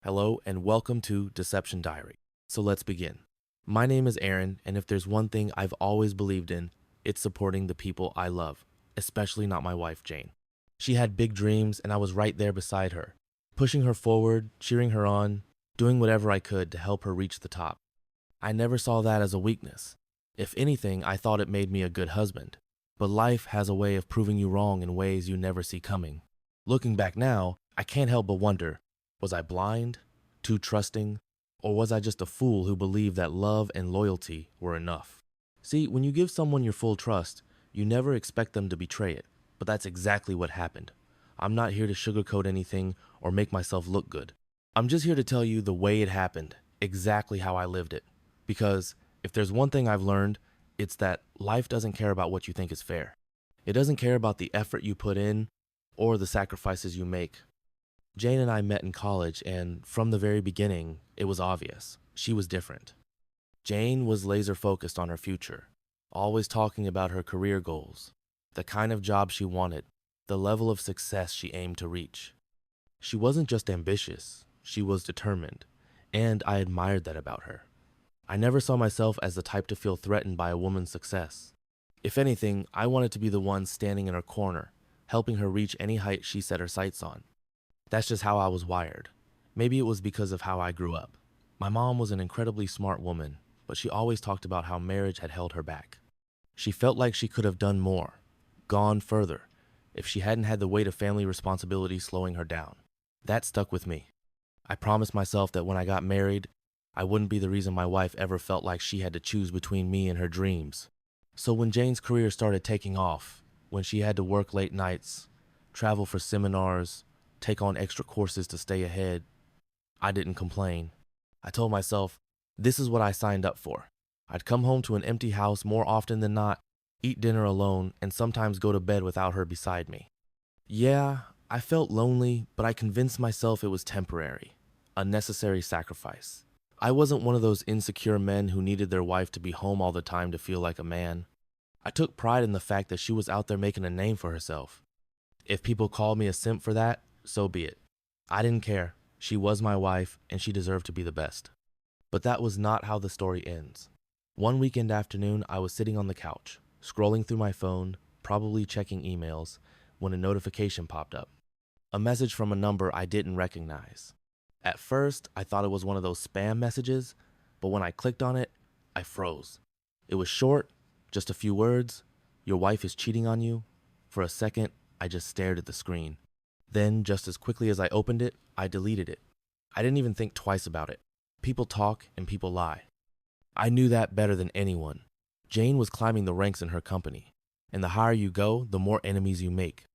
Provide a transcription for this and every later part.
Hello and welcome to Deception Diary. So let's begin. My name is Aaron, and if there's one thing I've always believed in, it's supporting the people I love, especially not my wife, Jane. She had big dreams, and I was right there beside her, pushing her forward, cheering her on, doing whatever I could to help her reach the top. I never saw that as a weakness. If anything, I thought it made me a good husband. But life has a way of proving you wrong in ways you never see coming. Looking back now, I can't help but wonder, was I blind, too trusting, or was I just a fool who believed that love and loyalty were enough? See, when you give someone your full trust, you never expect them to betray it, but that's exactly what happened. I'm not here to sugarcoat anything or make myself look good. I'm just here to tell you the way it happened, exactly how I lived it. Because if there's one thing I've learned, it's that life doesn't care about what you think is fair. It doesn't care about the effort you put in or the sacrifices you make. Jane and I met in college, and from the very beginning, it was obvious. She was different. Jane was laser focused on her future, always talking about her career goals, the kind of job she wanted, the level of success she aimed to reach. She wasn't just ambitious, she was determined, and I admired that about her. I never saw myself as the type to feel threatened by a woman's success. If anything, I wanted to be the one standing in her corner, helping her reach any height she set her sights on. That's just how I was wired. Maybe it was because of how I grew up. My mom was an incredibly smart woman, but she always talked about how marriage had held her back. She felt like she could have done more, gone further, if she hadn't had the weight of family responsibility slowing her down. That stuck with me. I promised myself that when I got married, I wouldn't be the reason my wife ever felt like she had to choose between me and her dreams. So when Jane's career started taking off, when she had to work late nights, travel for seminars, take on extra courses to stay ahead, I didn't complain. I told myself, this is what I signed up for. I'd come home to an empty house more often than not, eat dinner alone, and sometimes go to bed without her beside me. Yeah, I felt lonely, but I convinced myself it was temporary, a necessary sacrifice. I wasn't one of those insecure men who needed their wife to be home all the time to feel like a man. I took pride in the fact that she was out there making a name for herself. If people called me a simp for that, so be it. I didn't care. She was my wife, and she deserved to be the best. But that was not how the story ends. One weekend afternoon, I was sitting on the couch, scrolling through my phone, probably checking emails, when a notification popped up. A message from a number I didn't recognize. At first, I thought it was one of those spam messages, but when I clicked on it, I froze. It was short, just a few words. Your wife is cheating on you. For a second, I just stared at the screen. Then, just as quickly as I opened it, I deleted it. I didn't even think twice about it. People talk and people lie. I knew that better than anyone. Jane was climbing the ranks in her company, and the higher you go, the more enemies you make.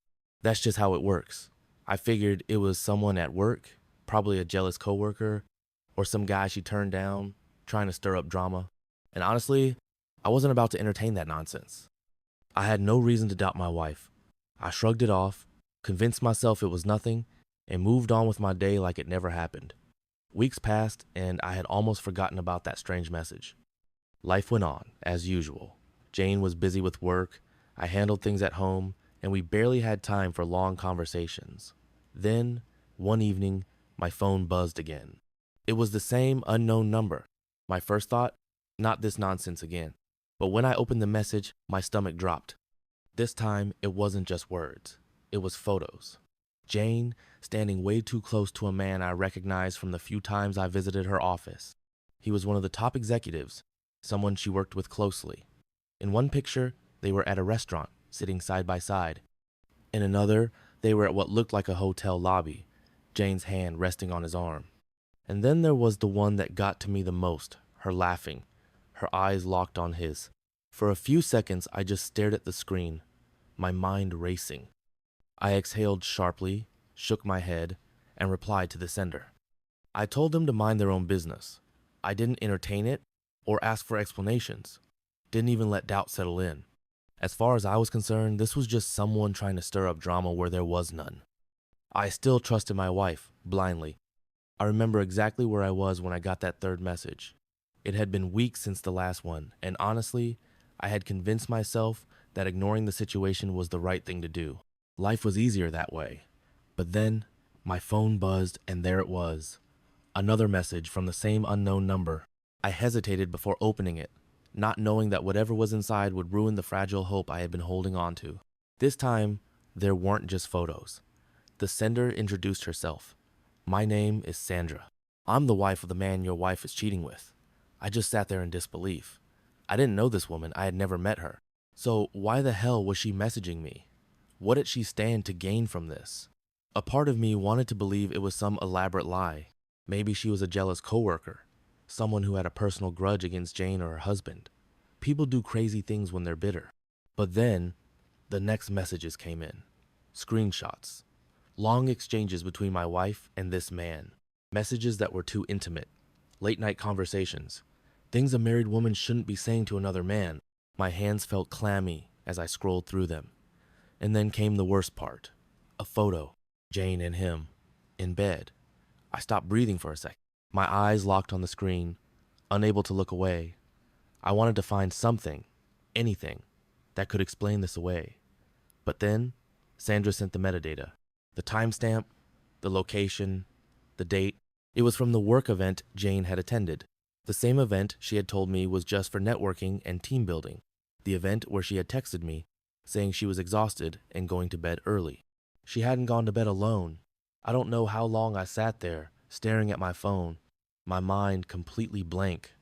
That's just how it works. I figured it was someone at work, probably a jealous coworker, or some guy she turned down, trying to stir up drama. And honestly, I wasn't about to entertain that nonsense. I had no reason to doubt my wife. I shrugged it off, convinced myself it was nothing, and moved on with my day like it never happened. Weeks passed, and I had almost forgotten about that strange message. Life went on, as usual. Jane was busy with work, I handled things at home, and we barely had time for long conversations. Then, one evening, my phone buzzed again. It was the same unknown number. My first thought, not this nonsense again. But when I opened the message, my stomach dropped. This time, it wasn't just words. It was photos. Jane standing way too close to a man I recognized from the few times I visited her office. He was one of the top executives, someone she worked with closely. In one picture, they were at a restaurant, sitting side by side. In another, they were at what looked like a hotel lobby, Jane's hand resting on his arm. And then there was the one that got to me the most, her laughing, her eyes locked on his. For a few seconds, I just stared at the screen, my mind racing. I exhaled sharply, shook my head, and replied to the sender. I told them to mind their own business. I didn't entertain it or ask for explanations. Didn't even let doubt settle in. As far as I was concerned, this was just someone trying to stir up drama where there was none. I still trusted my wife, blindly. I remember exactly where I was when I got that third message. It had been weeks since the last one, and honestly, I had convinced myself that ignoring the situation was the right thing to do. Life was easier that way. But then, my phone buzzed and there it was. Another message from the same unknown number. I hesitated before opening it, not knowing that whatever was inside would ruin the fragile hope I had been holding on to. This time, there weren't just photos. The sender introduced herself. "My name is Sandra. I'm the wife of the man your wife is cheating with." I just sat there in disbelief. I didn't know this woman, I had never met her. So why the hell was she messaging me? What did she stand to gain from this? A part of me wanted to believe it was some elaborate lie. Maybe she was a jealous coworker, someone who had a personal grudge against Jane or her husband. People do crazy things when they're bitter. But then, the next messages came in. Screenshots. Long exchanges between my wife and this man. Messages that were too intimate. Late night conversations. Things a married woman shouldn't be saying to another man. My hands felt clammy as I scrolled through them. And then came the worst part. A photo. Jane and him. In bed. I stopped breathing for a second. My eyes locked on the screen, unable to look away. I wanted to find something, anything, that could explain this away. But then, Sandra sent the metadata. The timestamp, the location, the date. It was from the work event Jane had attended. The same event she had told me was just for networking and team building. The event where she had texted me, saying she was exhausted and going to bed early. She hadn't gone to bed alone. I don't know how long I sat there, staring at my phone, my mind completely blank.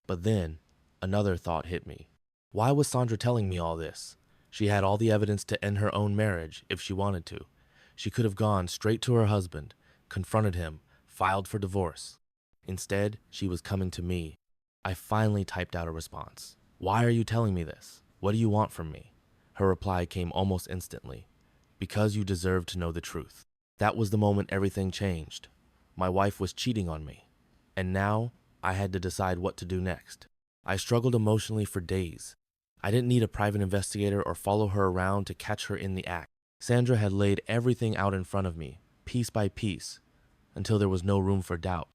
But then, another thought hit me. Why was Sandra telling me all this? She had all the evidence to end her own marriage if she wanted to. She could have gone straight to her husband, confronted him, filed for divorce. Instead, she was coming to me. I finally typed out a response. "Why are you telling me this? What do you want from me?" Her reply came almost instantly. "Because you deserve to know the truth." That was the moment everything changed. My wife was cheating on me. And now, I had to decide what to do next. I struggled emotionally for days. I didn't need a private investigator or follow her around to catch her in the act. Sandra had laid everything out in front of me, piece by piece, until there was no room for doubt.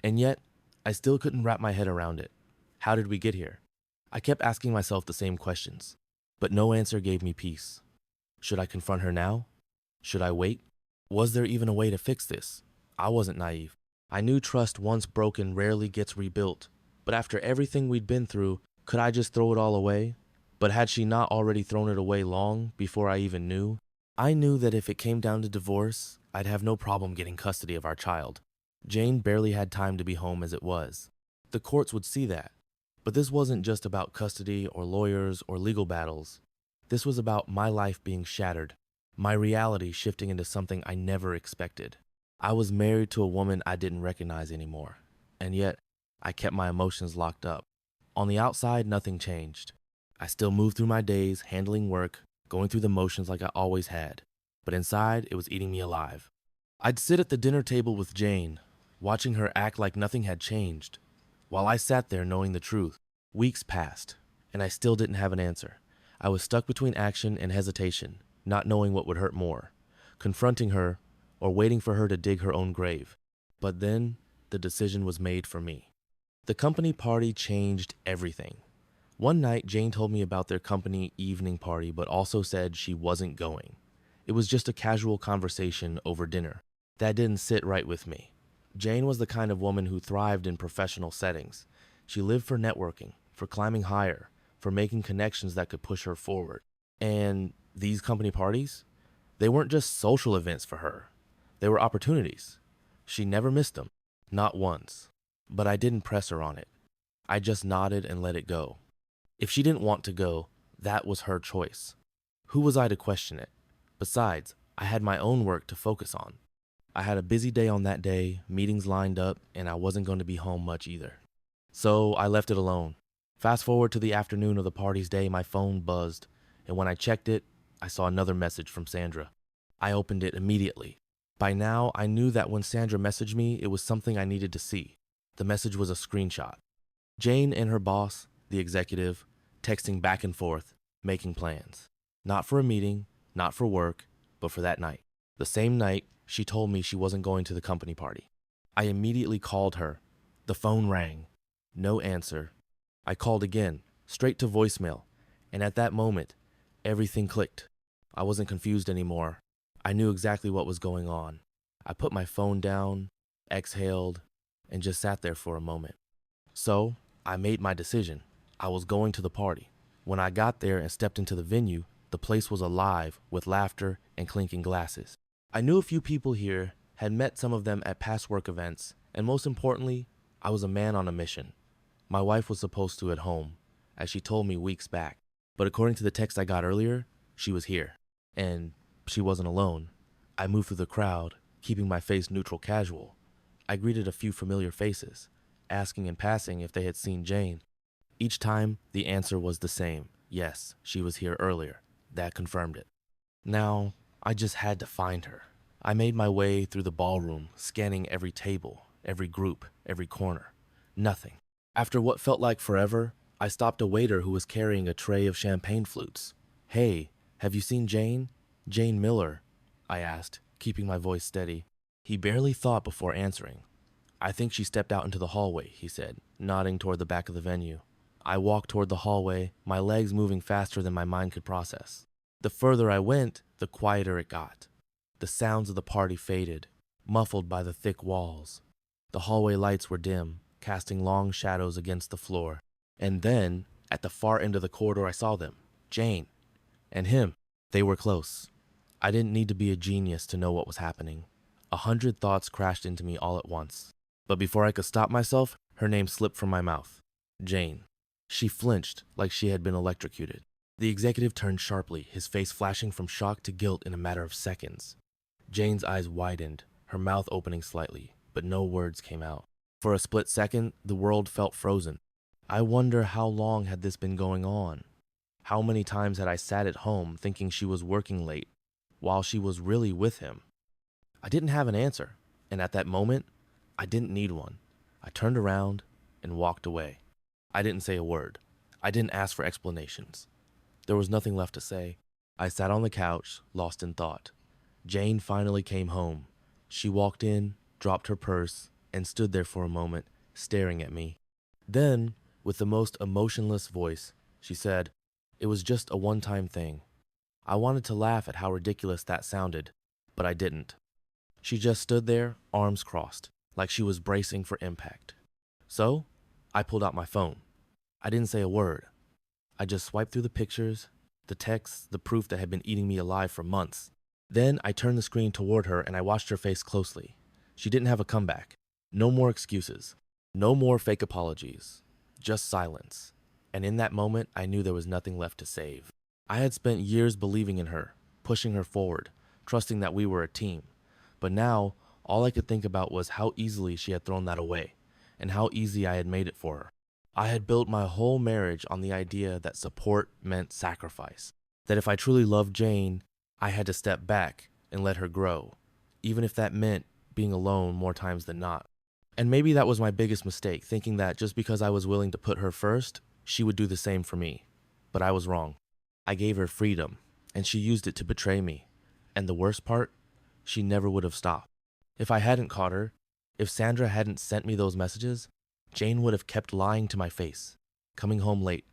And yet, I still couldn't wrap my head around it. How did we get here? I kept asking myself the same questions, but no answer gave me peace. Should I confront her now? Should I wait? Was there even a way to fix this? I wasn't naive. I knew trust once broken rarely gets rebuilt, but after everything we'd been through, could I just throw it all away? But had she not already thrown it away long before I even knew? I knew that if it came down to divorce, I'd have no problem getting custody of our child. Jane barely had time to be home as it was. The courts would see that. But this wasn't just about custody or lawyers or legal battles. This was about my life being shattered, my reality shifting into something I never expected. I was married to a woman I didn't recognize anymore, and yet I kept my emotions locked up. On the outside, nothing changed. I still moved through my days, handling work, going through the motions like I always had. But inside, it was eating me alive. I'd sit at the dinner table with Jane, watching her act like nothing had changed. While I sat there knowing the truth, weeks passed, and I still didn't have an answer. I was stuck between action and hesitation, not knowing what would hurt more, confronting her or waiting for her to dig her own grave. But then, the decision was made for me. The company party changed everything. One night, Jane told me about their company evening party, but also said she wasn't going. It was just a casual conversation over dinner. That didn't sit right with me. Jane was the kind of woman who thrived in professional settings. She lived for networking, for climbing higher, for making connections that could push her forward. And these company parties? They weren't just social events for her. They were opportunities. She never missed them, not once. But I didn't press her on it. I just nodded and let it go. If she didn't want to go, that was her choice. Who was I to question it? Besides, I had my own work to focus on. I had a busy day on that day, meetings lined up, and I wasn't going to be home much either. So I left it alone. Fast forward to the afternoon of the party's day, my phone buzzed, and when I checked it, I saw another message from Sandra. I opened it immediately. By now, I knew that when Sandra messaged me, it was something I needed to see. The message was a screenshot. Jane and her boss, the executive, texting back and forth, making plans. Not for a meeting, not for work, but for that night. The same night, she told me she wasn't going to the company party. I immediately called her. The phone rang. No answer. I called again, straight to voicemail, and at that moment, everything clicked. I wasn't confused anymore. I knew exactly what was going on. I put my phone down, exhaled, and just sat there for a moment. So I made my decision. I was going to the party. When I got there and stepped into the venue, the place was alive with laughter and clinking glasses. I knew a few people here, had met some of them at past work events, and most importantly, I was a man on a mission. My wife was supposed to at home, as she told me weeks back. But according to the text I got earlier, she was here. And she wasn't alone. I moved through the crowd, keeping my face neutral casual. I greeted a few familiar faces, asking in passing if they had seen Jane. Each time, the answer was the same. Yes, she was here earlier. That confirmed it. Now, I just had to find her. I made my way through the ballroom, scanning every table, every group, every corner. Nothing. After what felt like forever, I stopped a waiter who was carrying a tray of champagne flutes. "Hey, have you seen Jane? Jane Miller?" I asked, keeping my voice steady. He barely thought before answering. "I think she stepped out into the hallway," he said, nodding toward the back of the venue. I walked toward the hallway, my legs moving faster than my mind could process. The further I went, the quieter it got. The sounds of the party faded, muffled by the thick walls. The hallway lights were dim, casting long shadows against the floor. And then, at the far end of the corridor, I saw them. Jane. And him. They were close. I didn't need to be a genius to know what was happening. 100 thoughts crashed into me all at once. But before I could stop myself, her name slipped from my mouth. Jane. She flinched like she had been electrocuted. The executive turned sharply, his face flashing from shock to guilt in a matter of seconds. Jane's eyes widened, her mouth opening slightly, but no words came out. For a split second, the world felt frozen. I wonder how long had this been going on? How many times had I sat at home thinking she was working late, while she was really with him? I didn't have an answer, and at that moment, I didn't need one. I turned around and walked away. I didn't say a word. I didn't ask for explanations. There was nothing left to say. I sat on the couch, lost in thought. Jane finally came home. She walked in, dropped her purse, and stood there for a moment, staring at me. Then, with the most emotionless voice, she said, "It was just a one-time thing." I wanted to laugh at how ridiculous that sounded, but I didn't. She just stood there, arms crossed, like she was bracing for impact. So, I pulled out my phone. I didn't say a word. I just swiped through the pictures, the texts, the proof that had been eating me alive for months. Then I turned the screen toward her and I watched her face closely. She didn't have a comeback. No more excuses. No more fake apologies. Just silence. And in that moment, I knew there was nothing left to save. I had spent years believing in her, pushing her forward, trusting that we were a team. But now, all I could think about was how easily she had thrown that away, and how easy I had made it for her. I had built my whole marriage on the idea that support meant sacrifice. That if I truly loved Jane, I had to step back and let her grow, even if that meant being alone more times than not. And maybe that was my biggest mistake, thinking that just because I was willing to put her first, she would do the same for me. But I was wrong. I gave her freedom, and she used it to betray me. And the worst part, she never would have stopped. If I hadn't caught her, if Sandra hadn't sent me those messages, Jane would have kept lying to my face, coming home late,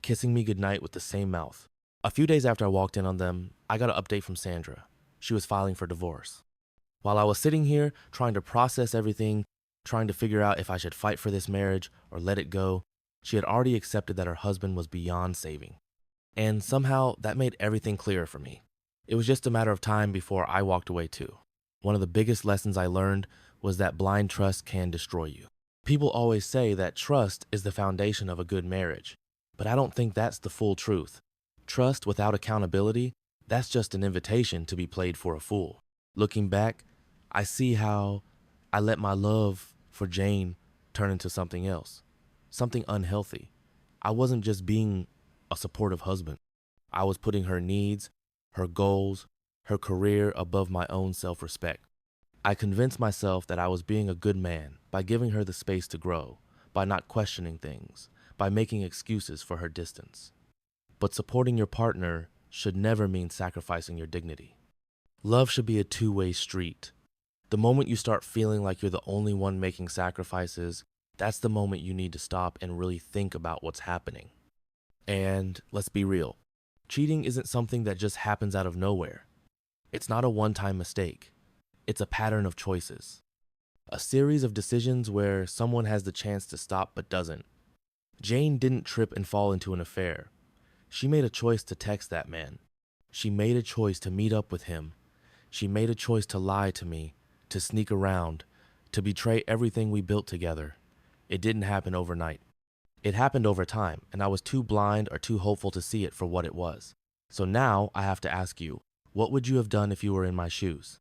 kissing me goodnight with the same mouth. A few days after I walked in on them, I got an update from Sandra. She was filing for divorce. While I was sitting here trying to process everything, trying to figure out if I should fight for this marriage or let it go, she had already accepted that her husband was beyond saving. And somehow that made everything clearer for me. It was just a matter of time before I walked away too. One of the biggest lessons I learned was that blind trust can destroy you. People always say that trust is the foundation of a good marriage, but I don't think that's the full truth. Trust without accountability, that's just an invitation to be played for a fool. Looking back, I see how I let my love for Jane turn into something else, something unhealthy. I wasn't just being a supportive husband. I was putting her needs, her goals, her career above my own self-respect. I convinced myself that I was being a good man by giving her the space to grow, by not questioning things, by making excuses for her distance. But supporting your partner should never mean sacrificing your dignity. Love should be a two-way street. The moment you start feeling like you're the only one making sacrifices, that's the moment you need to stop and really think about what's happening. And let's be real, cheating isn't something that just happens out of nowhere. It's not a one-time mistake. It's a pattern of choices. A series of decisions where someone has the chance to stop but doesn't. Jane didn't trip and fall into an affair. She made a choice to text that man. She made a choice to meet up with him. She made a choice to lie to me, to sneak around, to betray everything we built together. It didn't happen overnight. It happened over time, and I was too blind or too hopeful to see it for what it was. So now I have to ask you, what would you have done if you were in my shoes?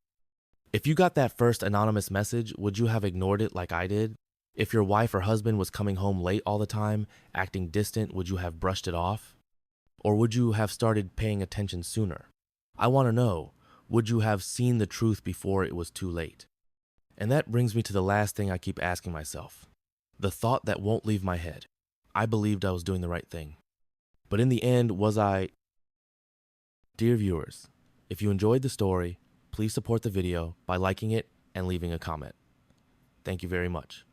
If you got that first anonymous message, would you have ignored it like I did? If your wife or husband was coming home late all the time, acting distant, would you have brushed it off? Or would you have started paying attention sooner? I want to know, would you have seen the truth before it was too late? And that brings me to the last thing I keep asking myself. The thought that won't leave my head. I believed I was doing the right thing. But in the end, was I? Dear viewers, if you enjoyed the story, please support the video by liking it and leaving a comment. Thank you very much.